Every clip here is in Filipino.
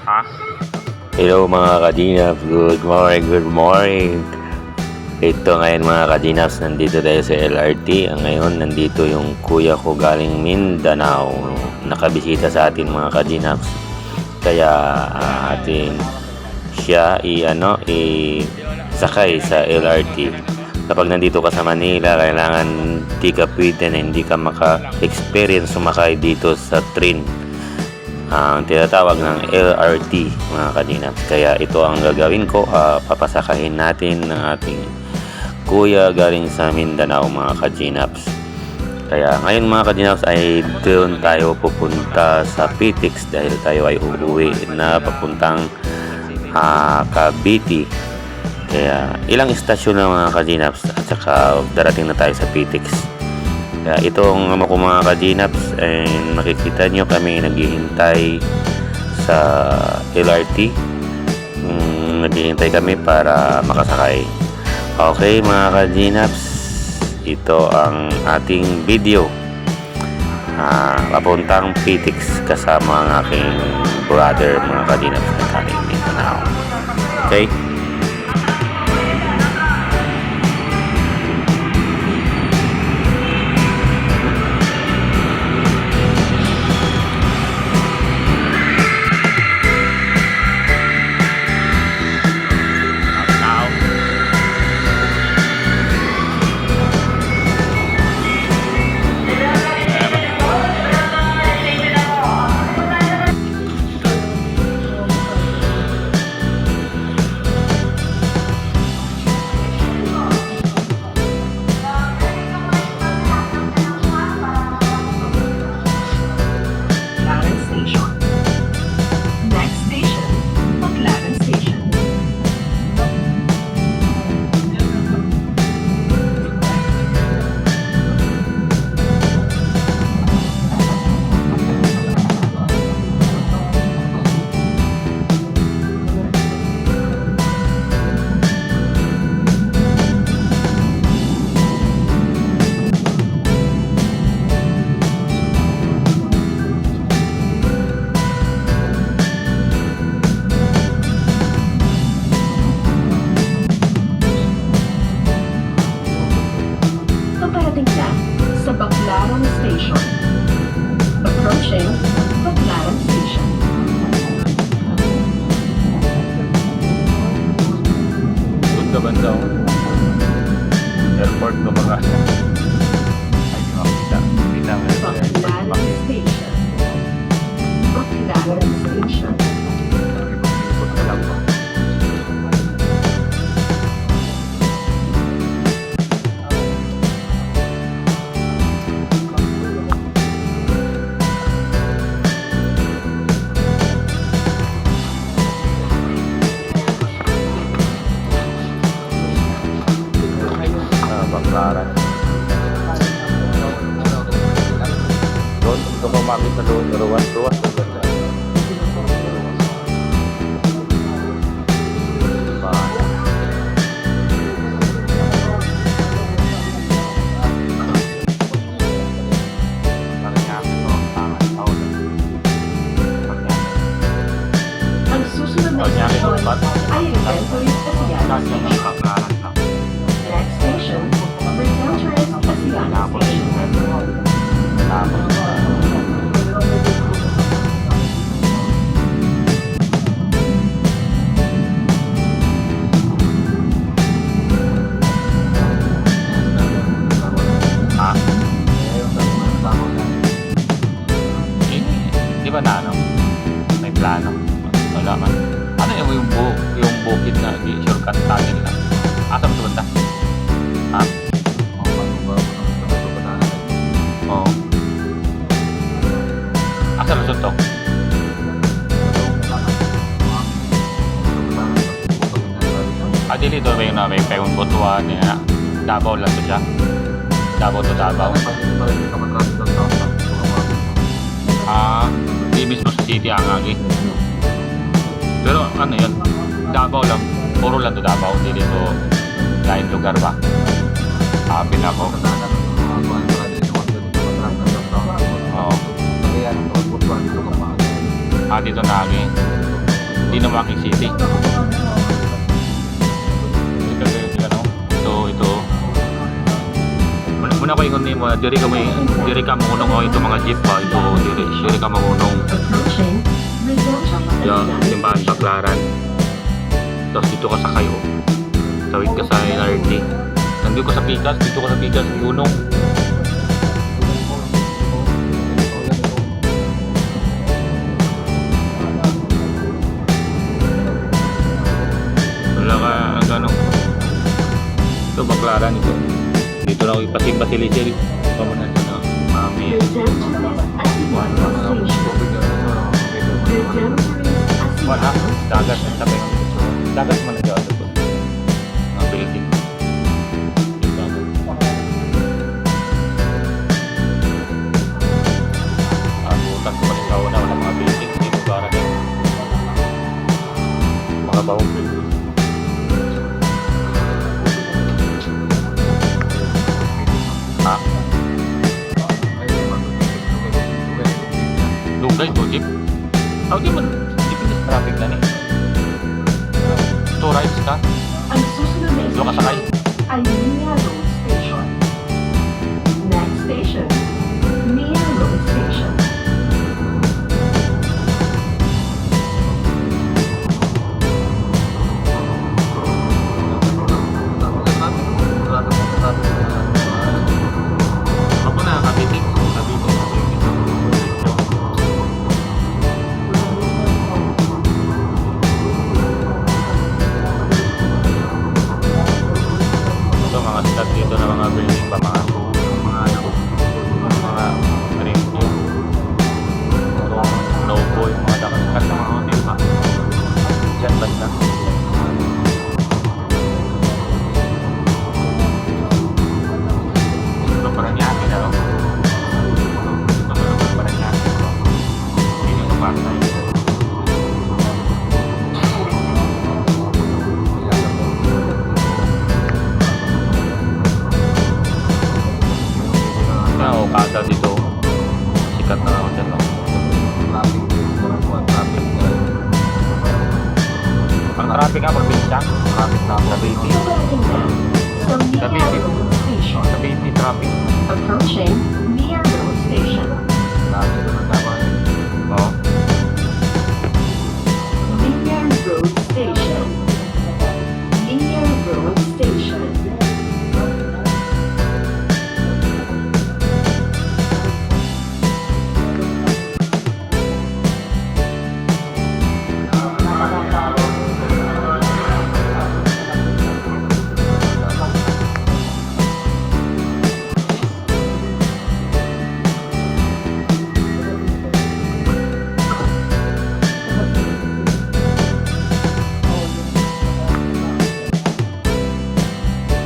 Ha? Hello mga kadinap, good morning. Ito ngayon mga kadinaps, nandito tayo sa LRT. Ngayon nandito yung kuya ko galing Mindanao. Nakabisita sa atin mga kadinaps. Kaya atin siya sakay sa LRT. Kapag nandito ka sa Manila, kailangan di ka pwede na hindi ka maka-experience sumakay dito sa train. Ang tinatawag ng LRT mga kadinaps. Kaya ito ang gagawin ko, papasakahin natin ng ating kuya galing sa Mindanao mga kadinaps. Kaya ngayon mga kadinaps ay doon tayo pupunta sa PTEX dahil tayo ay uuwi na papuntang Cavite. Kaya ilang istasyon na mga kadinaps at saka darating na tayo sa PTEX. Kaya itong ko mga kadinaps, makikita nyo kami naghihintay sa LRT. Naghihintay kami para makasakay. Okay mga kadinaps, ito ang ating video papuntang PTEX kasama ang aking brother mga kadinaps na galing Mindanao. Okay. Paparating na sa Baclaran Station. Approaching Baclaran Station. Doon ka bandaw. Airport ka mga. Ay, di makita. Baclaran Station. Baclaran Station. Baclaran. Doon, ito ko makita doon. Ruwas na ganda. Ang susunod na station ay Inventories Asiana Station. Next station, Resentories Asiana Station. Di ba na ano? May plano. Wala man. Ano yung bukid na shortcut natin lang? Asa mo ito banda? Ha? Oo. Asa lusot to? Dili doon ba yung na may payong butuan niya? Davao lang to siya? Davao to Davao? Di mismo sa city ang agi. Pero ano yun? Davao lang. Puro lang to Davao. Hindi dito lain lugar ba? Sabi na ako. Oo. Dito na agi. Hindi na Makati City. Ito. Muna ko ingon nimo, diri ka maunong o ito mga jeep pa, diri ka maunong. Approaching Redemption Yung Asiatic simbahan Station. Baclaran. Tapos dito ka sa kayo. Tawid ka sa LRT. Nandito ka sa Pikas, Gunong. Wala ka ang ganong. Ito Baclaran ito. Dito na ako ipasimba silisil. Pamunan sa na. Mami. Redemptorist Asiatic Station. Redemptorist Wala. Asiatic Dagat ang tabi. Dagat man na dyan. Mga building. Abutan ko rin sa una. Wala mga building. Dito para din. Mga bawang building. Ha? Lugay po, jeep. Di man. Dipindis traffic na ni. 2 rides ka. Ang susunod na Doon ka sakay. ay Mia Road Station. Next station, Mia Road Station. Ako na, kabitik. Ito mga stat dito na mga building pa, mga school, mga ring yung no-go, yung mga dakas ng mga hotel pa. Diyan banda. Ito parang yaki na lang. Ito parang yaki. Hindi yung pasay. Okada dito. Sikat na hotel no? Ang traffic nga probinsya. Traffic na Cavite. Paparating na sa Mia Road Station. Cavite traffic. Approaching Mia Road Station. Oo. Mia Road Station. Mia Road Station.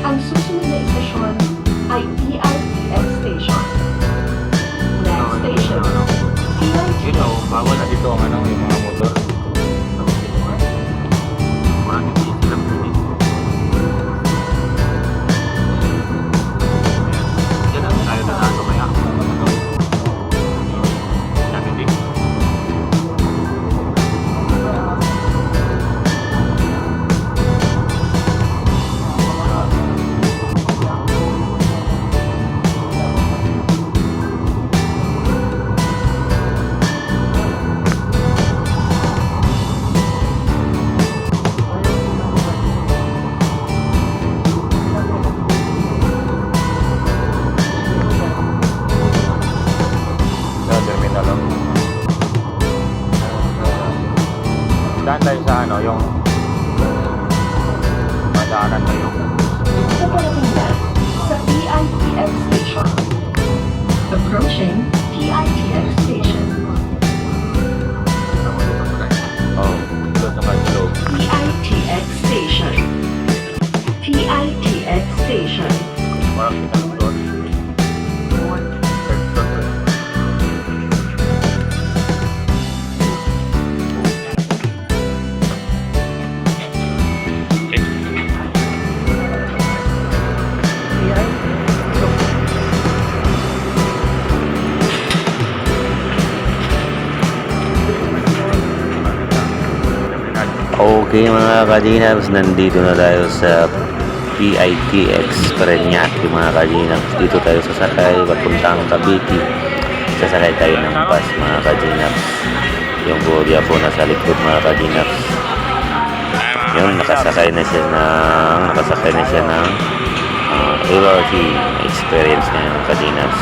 Ang susunod na istasyon ay PITX Station. Next station, PITX. Yun o, bawal na dito ang ano, yung mga motor. Wala nyo di silang pili. Yan ang tayo na nato kaya. Sabi din. Sa terminal o. Daan tayo sa ano, yung madaanan na yung Paparating na sa PITX Station. Approaching PITX Station. doon sa loob. PITX Station. PITX Station. Parang kita ng doon. Okay mga kadinaps, nandito na tayo sa PITX Parañaque mga kadinaps. Dito tayo sasakay papuntang Cavite. Sasakay tayo ng bus mga kadinaps. Yung Gloria po nasa likod mga kadinaps. Yun, nakasakay na siya ng LRT experience na yung kadinaps.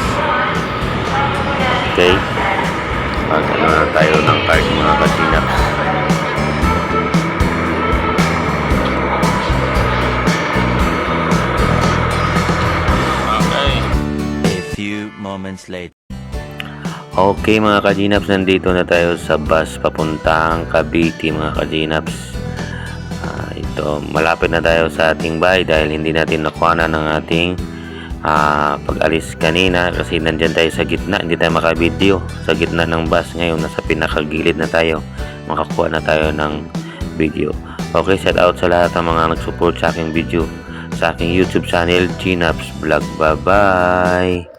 Okay, ano na tayo ng park mga kadinaps. Moments later. Okay mga kadinaps, nandito na tayo sa bus papuntang Cavite mga kadinaps. Ito, malapit na tayo sa ating bahay dahil hindi natin nakuha ng ating pag-alis kanina kasi nandyan tayo sa gitna, hindi tayo maka-video sa gitna ng bus. Ngayon nasa pinakagilid na tayo, makakuha na tayo ng video. Okay, shout out sa lahat ng mga nag-support sa aking video sa aking YouTube channel, Gnaps Vlog. Bye bye.